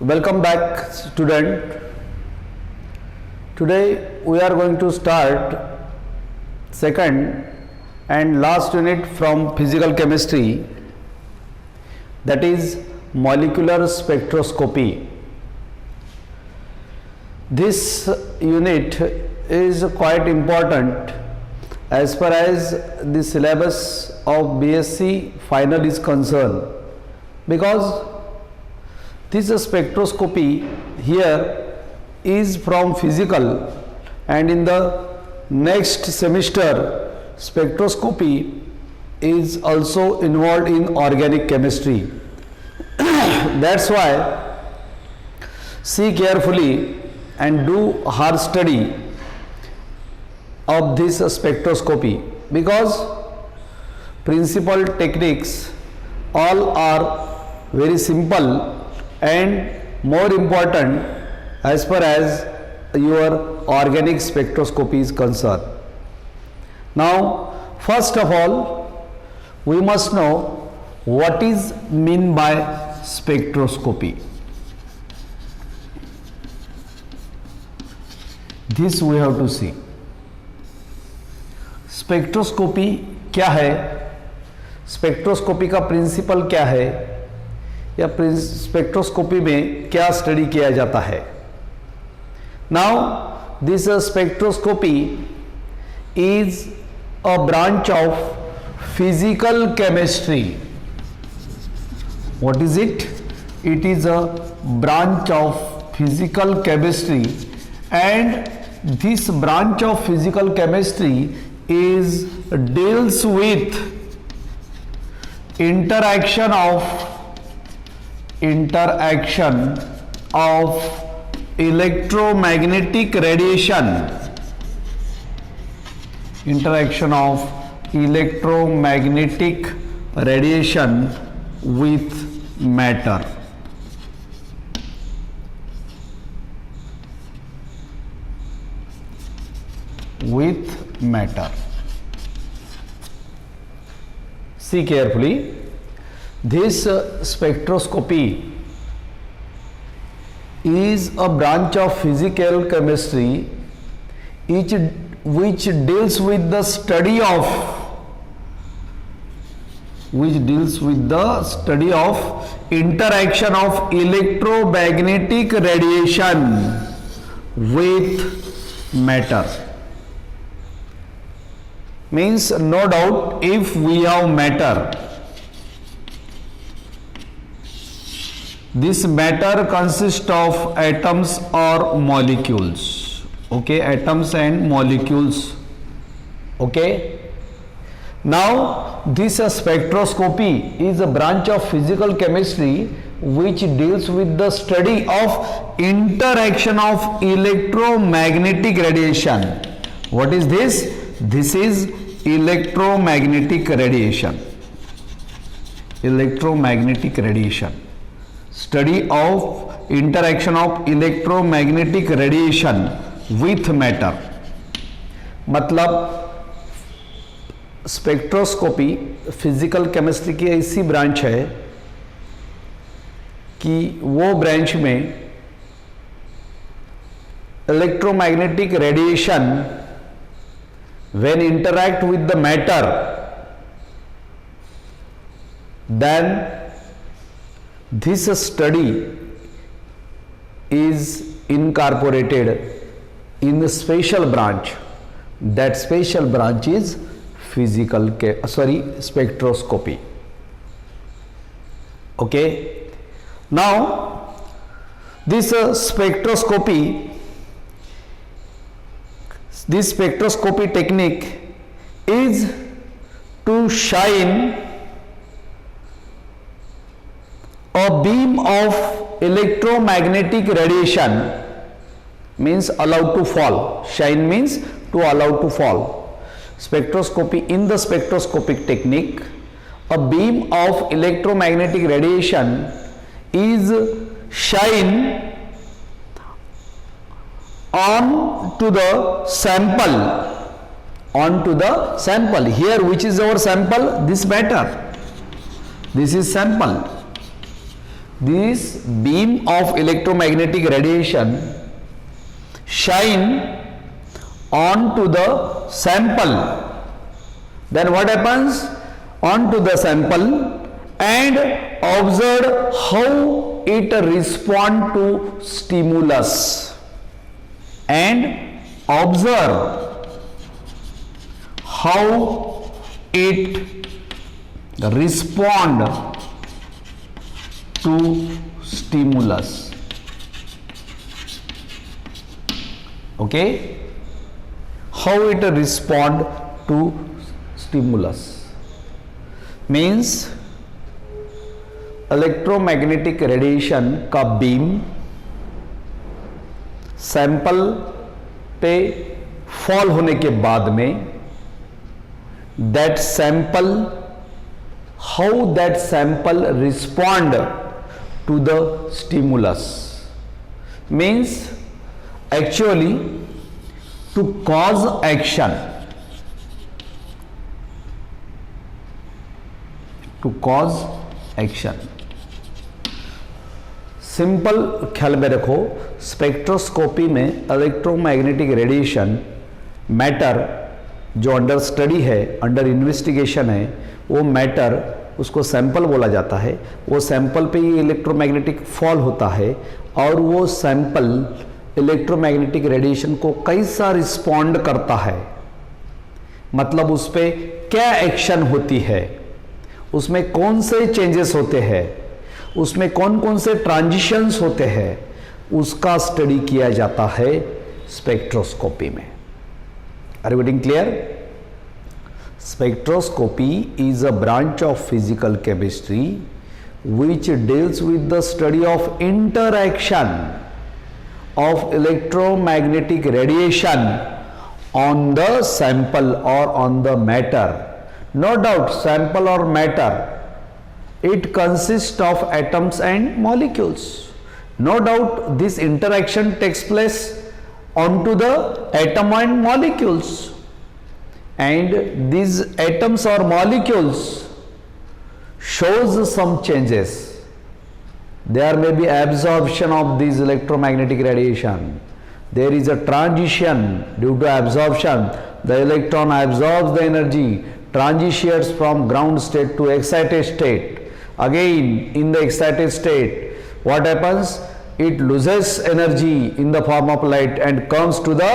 Welcome back, student. Today we are going to start second and last unit from physical chemistry, that is molecular spectroscopy. This unit is quite important as far as the syllabus of BSc final is concerned, because this spectroscopy here is from physical, and in the next semester spectroscopy is also involved in organic chemistry. That's why see carefully and do hard study of this spectroscopy, because principal techniques all are very simple and more important as far as your organic spectroscopy is concerned. Now, first of all, we must know what is meant by spectroscopy. This we have to see. Spectroscopy क्या है, spectroscopy का principal क्या है, या spectroscopy में क्या study किया जाता है. Now this spectroscopy is a branch of physical chemistry. What is it? It is a branch of physical chemistry, and this branch of physical chemistry deals with interaction of electromagnetic radiation, with matter. See carefully. This spectroscopy is a branch of physical chemistry which deals with the study of interaction of electromagnetic radiation with matter. Means, no doubt, if we have matter, this matter consists of atoms or molecules. Okay, atoms and molecules. Okay. Now, this spectroscopy is a branch of physical chemistry which deals with the study of interaction of electromagnetic radiation. What is this? This is electromagnetic radiation. Study of interaction of electromagnetic radiation with matter. मतलब spectroscopy physical chemistry की ऐसी branch है कि वो branch में electromagnetic radiation when interact with the matter, then this study is incorporated in the special branch. That special branch is spectroscopy. Okay. Now this spectroscopy technique is to shine a beam of electromagnetic radiation, means allowed to fall. Shine means to allow to fall. Spectroscopy, in the spectroscopic technique, a beam of electromagnetic radiation is shine onto the sample. Here, which is our sample? This matter. This is sample. this beam of electromagnetic radiation shine onto the sample, then what happens? Onto the sample and observe how it respond to stimulus, and observe how it respond to stimulus. Okay, how it respond to stimulus means electromagnetic radiation का beam sample पे fall होने के बाद में that sample, how that sample respond to the stimulus means actually to cause action, to cause action. Simple ख्याल में रखो, spectroscopy में इलेक्ट्रोमैग्नेटिक रेडिएशन मैटर जो अंडर स्टडी है, अंडर इन्वेस्टिगेशन है, वो मैटर उसको सैंपल बोला जाता है। वो सैंपल पे ही इलेक्ट्रोमैग्नेटिक फॉल होता है और वो सैंपल इलेक्ट्रोमैग्नेटिक रेडिएशन को कैसा रिस्पॉन्ड करता है, मतलब उस पर क्या एक्शन होती है, उसमें कौन से चेंजेस होते हैं, उसमें कौन कौन से ट्रांजिशंस होते हैं, उसका स्टडी किया जाता है स्पेक्ट्रोस्कोपी में। Are you getting clear? Spectroscopy is a branch of physical chemistry which deals with the study of interaction of electromagnetic radiation on the sample or on the matter. No doubt, sample or matter, it consists of atoms and molecules. No doubt, this interaction takes place onto the atom and molecules, and these atoms or molecules shows some changes. There may be absorption of this electromagnetic radiation. There is a transition due to absorption. The electron absorbs the energy, transitions from ground state to excited state. Again, in the excited state, what happens? It loses energy in the form of light and comes to the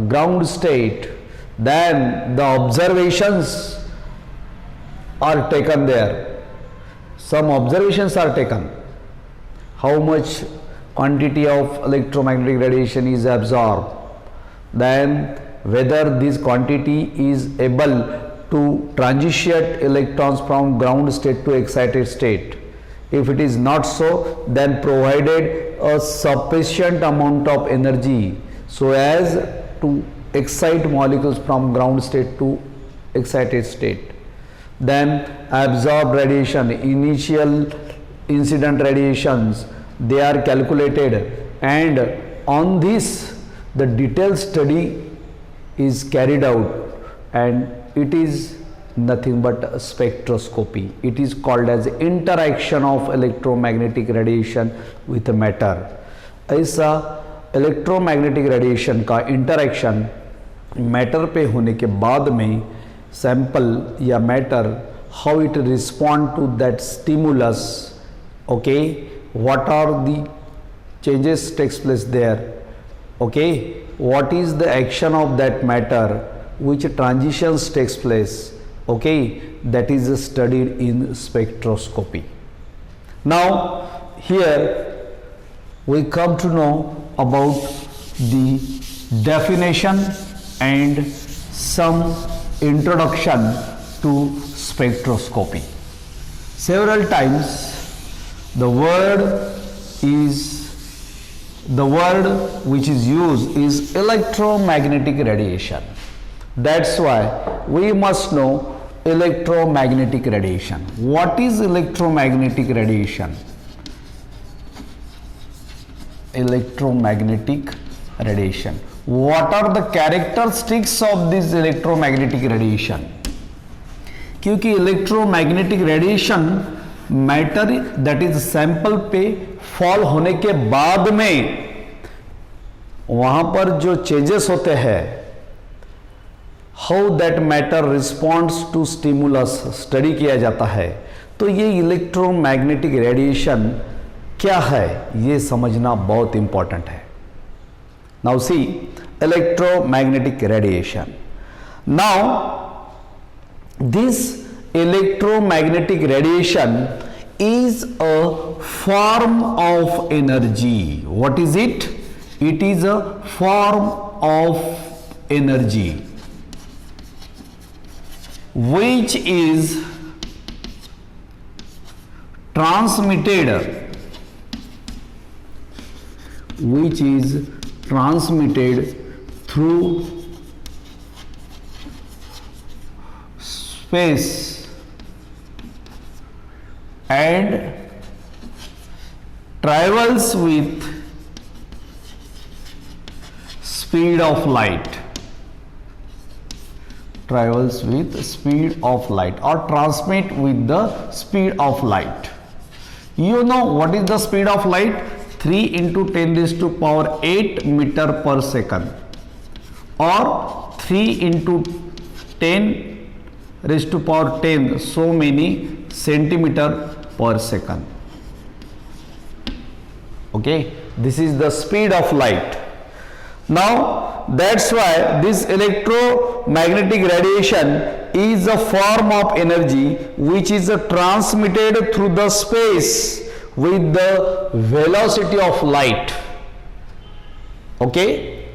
ground state. Then the observations are taken there. Some observations are taken. How much quantity of electromagnetic radiation is absorbed, then whether this quantity is able to transition electrons from ground state to excited state. If it is not so, then provided a sufficient amount of energy so as to excite molecules from ground state to excited state. Then absorbed radiation, initial incident radiations, they are calculated, and on this the detailed study is carried out, and it is nothing but spectroscopy. It is called as interaction of electromagnetic radiation with matter. ऐसा electromagnetic radiation का interaction matter पे होने के बाद में sample या matter, how it respond to that stimulus, okay, what are the changes takes place there, okay, what is the action of that matter, which transitions takes place, okay, that is studied in spectroscopy. Now here we come to know about the definition and some introduction to spectroscopy. Several times the word which is used is electromagnetic radiation. That's why we must know electromagnetic radiation. What is electromagnetic radiation? Electromagnetic radiation. What are the characteristics of this electromagnetic radiation? क्योंकि electromagnetic radiation matter that is sample पे fall होने के बाद में वहां पर जो changes होते हैं, how that matter responds to stimulus study किया जाता है। तो ये इलेक्ट्रोमैग्नेटिक रेडिएशन क्या है ये समझना बहुत इंपॉर्टेंट है। Now see electromagnetic radiation. Now this electromagnetic radiation is a form of energy. What is it? It is a form of energy which is transmitted through space and travels with speed of light, or transmit with the speed of light. You know what is the speed of light? 3 into 10 raised to power 8 meter per second, or 3 into 10 raised to power 10 so many centimeter per second. Okay, this is the speed of light. Now that's why this electromagnetic radiation is a form of energy which is transmitted through the space with the velocity of light. Okay,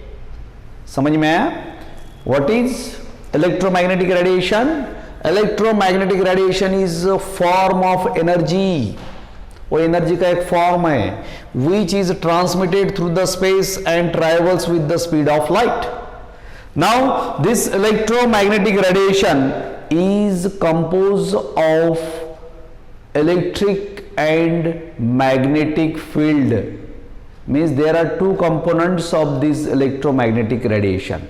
समझ में आया? What is electromagnetic radiation? Electromagnetic radiation is a form of energy. वो energy का एक form है which is transmitted through the space and travels with the speed of light. Now this electromagnetic radiation is composed of electric and magnetic field. Means there are two components of this electromagnetic radiation.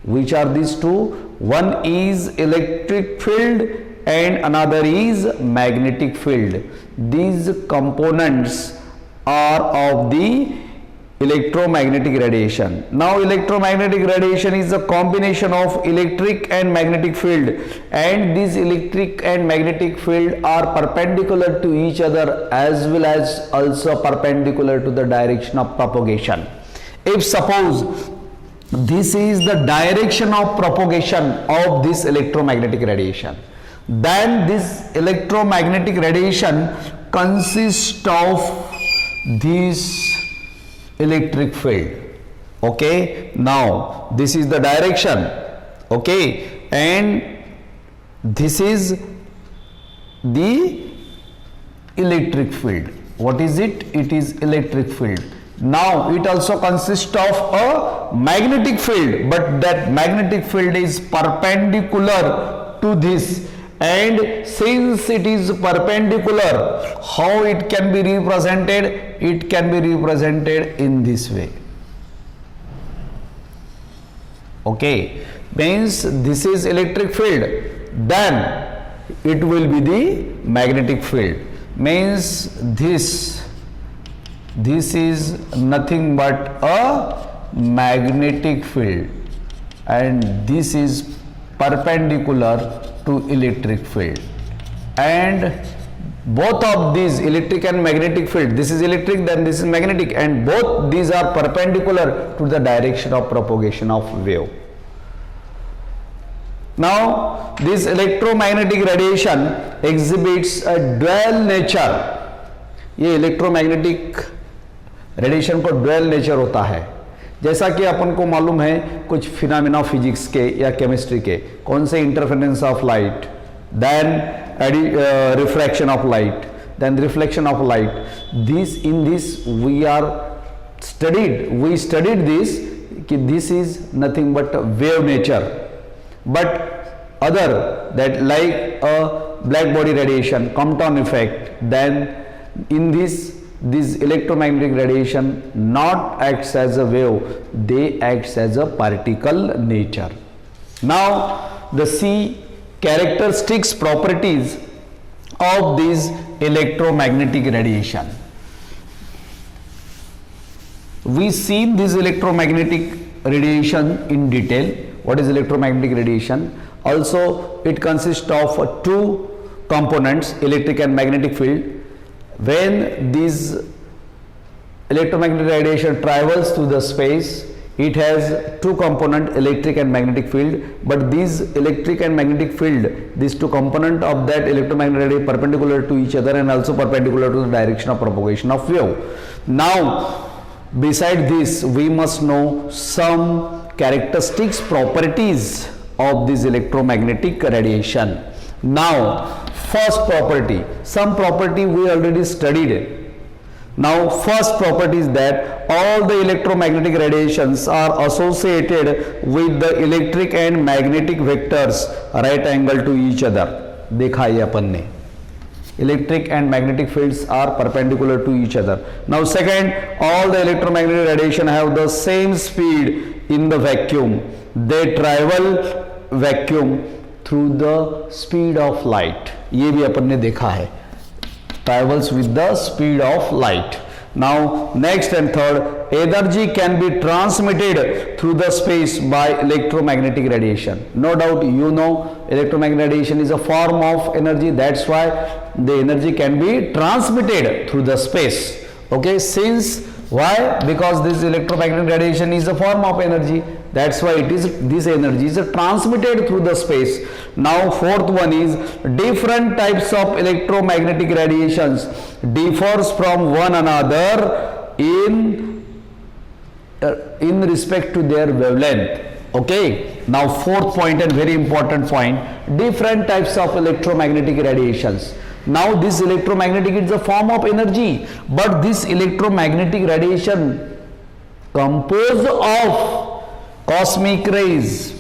Which are these two? One is electric field and another is magnetic field. These components are of the electromagnetic radiation. Now electromagnetic radiation is a combination of electric and magnetic field, and these electric and magnetic field are perpendicular to each other as well as also perpendicular to the direction of propagation. If suppose this is the direction of propagation of this electromagnetic radiation, then this electromagnetic radiation consists of this electric field. Okay, now this is the direction. Okay, and this is the electric field. What is it? It is electric field. Now it also consists of a magnetic field, but that magnetic field is perpendicular to this, and since it is perpendicular, how it can be represented? It can be represented in this way. Okay, means this is electric field, then it will be the magnetic field. Means this is nothing but a magnetic field, and this is perpendicular to electric field, and both of these electric and magnetic field, this is electric, then this is magnetic, and both these are perpendicular to the direction of propagation of wave. Now this electromagnetic radiation exhibits a dual nature. ये electromagnetic radiation को dual nature होता है, जैसा कि अपन को मालूम है कुछ फिनोमेना फिजिक्स के या केमिस्ट्री के, कौन से interference of light, then refraction of light, then reflection of light. This in this we studied this कि this is nothing but wave nature, but other that like a black body radiation, Compton effect, then in this electromagnetic radiation not acts as a wave, they acts as a particle nature. Now the C characteristics properties of this electromagnetic radiation. We seen this electromagnetic radiation in detail. What is electromagnetic radiation? Also, it consists of two components, electric and magnetic field. When this electromagnetic radiation travels through the space, it has two component, electric and magnetic field, but these electric and magnetic field, these two component of that electromagnetic radiation perpendicular to each other and also perpendicular to the direction of propagation of wave. Now, beside this, we must know some characteristics, properties of this electromagnetic radiation. Now, first property, some property we already studied. Now, first property is that all the electromagnetic radiations are associated with the electric and magnetic vectors right angle to each other. देखा ये अपन ने. Electric and magnetic fields are perpendicular to each other. Now, second, all the electromagnetic radiation have the same speed in the vacuum. They travel vacuum through the speed of light. ये भी अपन ने देखा है. Travels with the speed of light. Now, next and third, energy can be transmitted through the space by electromagnetic radiation. No doubt you know electromagnetic radiation is a form of energy. That's why the energy can be transmitted through the space. Okay, since why? Because this electromagnetic radiation is a form of energy. That's why this energy is transmitted through the space. Now, fourth one is different types of electromagnetic radiations differs from one another in respect to their wavelength. Okay. Now, fourth point and very important point, different types of electromagnetic radiations. Now, this electromagnetic is a form of energy, but this electromagnetic radiation composed of cosmic rays,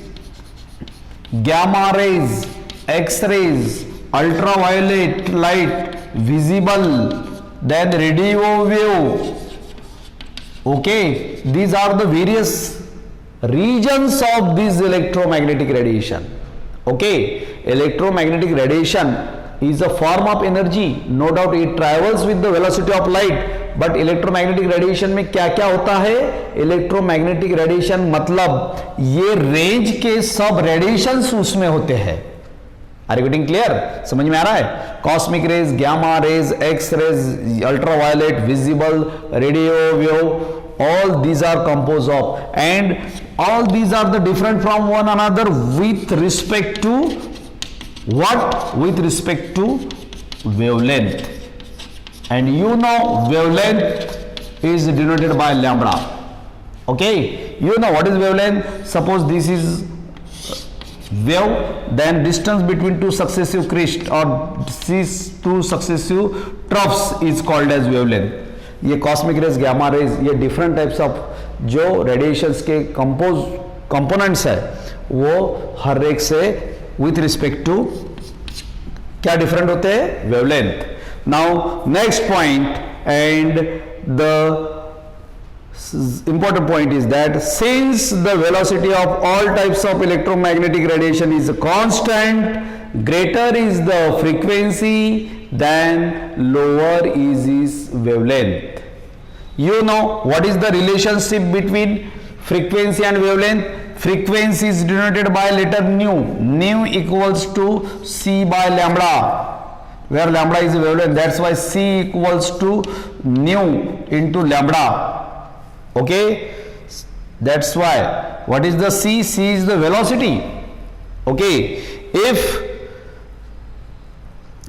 gamma rays, X-rays, ultraviolet light, visible, then radio wave. Okay, these are the various regions of this electromagnetic radiation. Okay, electromagnetic radiation is a form of energy. No doubt it travels with the velocity of light. But electromagnetic radiation में क्या क्या होता है? Electromagnetic radiation मतलब ये range के सब radiations उसमें होते हैं. Are you getting clear? समझ में आ रहा है? Cosmic rays, gamma rays, X rays, ultraviolet, visible, radio wave, all these are composed of, and all these are the different from one another with respect to what? With respect to wavelength. And you know wavelength is denoted by lambda. Okay, you know what is wavelength? Suppose this is wave, then distance between two successive crests or these two successive troughs is called as wavelength. ये cosmic rays, gamma raise, ये different types of जो radiations के components है वो हर एक से with respect to क्या different होते हैं? Wavelength. Now next point and the important point is that since the velocity of all types of electromagnetic radiation is constant, greater is the frequency than lower is its wavelength. You know what is the relationship between frequency and wavelength? Frequency is denoted by letter nu. Nu equals to c by lambda, where lambda is the wavelength. That's why c equals to nu into lambda. Okay, that's why what is the c? C is the velocity. Okay, if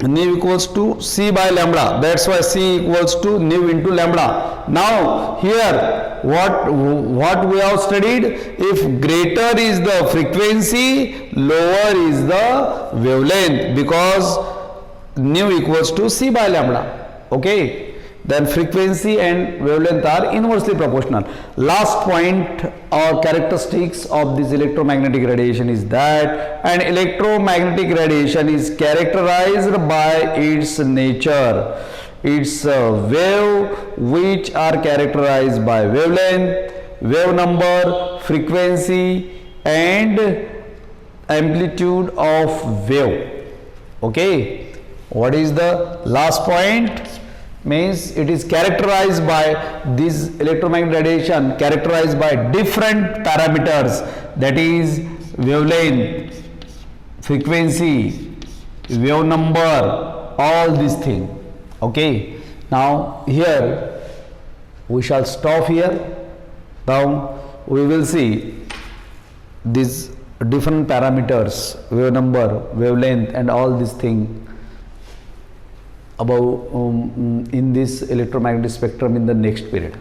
nu equals to c by lambda, that's why c equals to nu into lambda. Now here what we have studied, if greater is the frequency, lower is the wavelength, because nu equals to c by lambda. Okay, then frequency and wavelength are inversely proportional. Last point or characteristics of this electromagnetic radiation is that an electromagnetic radiation is characterized by its nature. It's a wave which are characterized by wavelength, wave number, frequency and amplitude of wave. Okay, What is the last point? Means it is characterized by this electromagnetic radiation characterized by different parameters, that is wavelength, frequency, wave number, all these things. Okay, now here we shall stop here. Now we will see these different parameters, wave number, wavelength, and all these things about in this electromagnetic spectrum in the next period.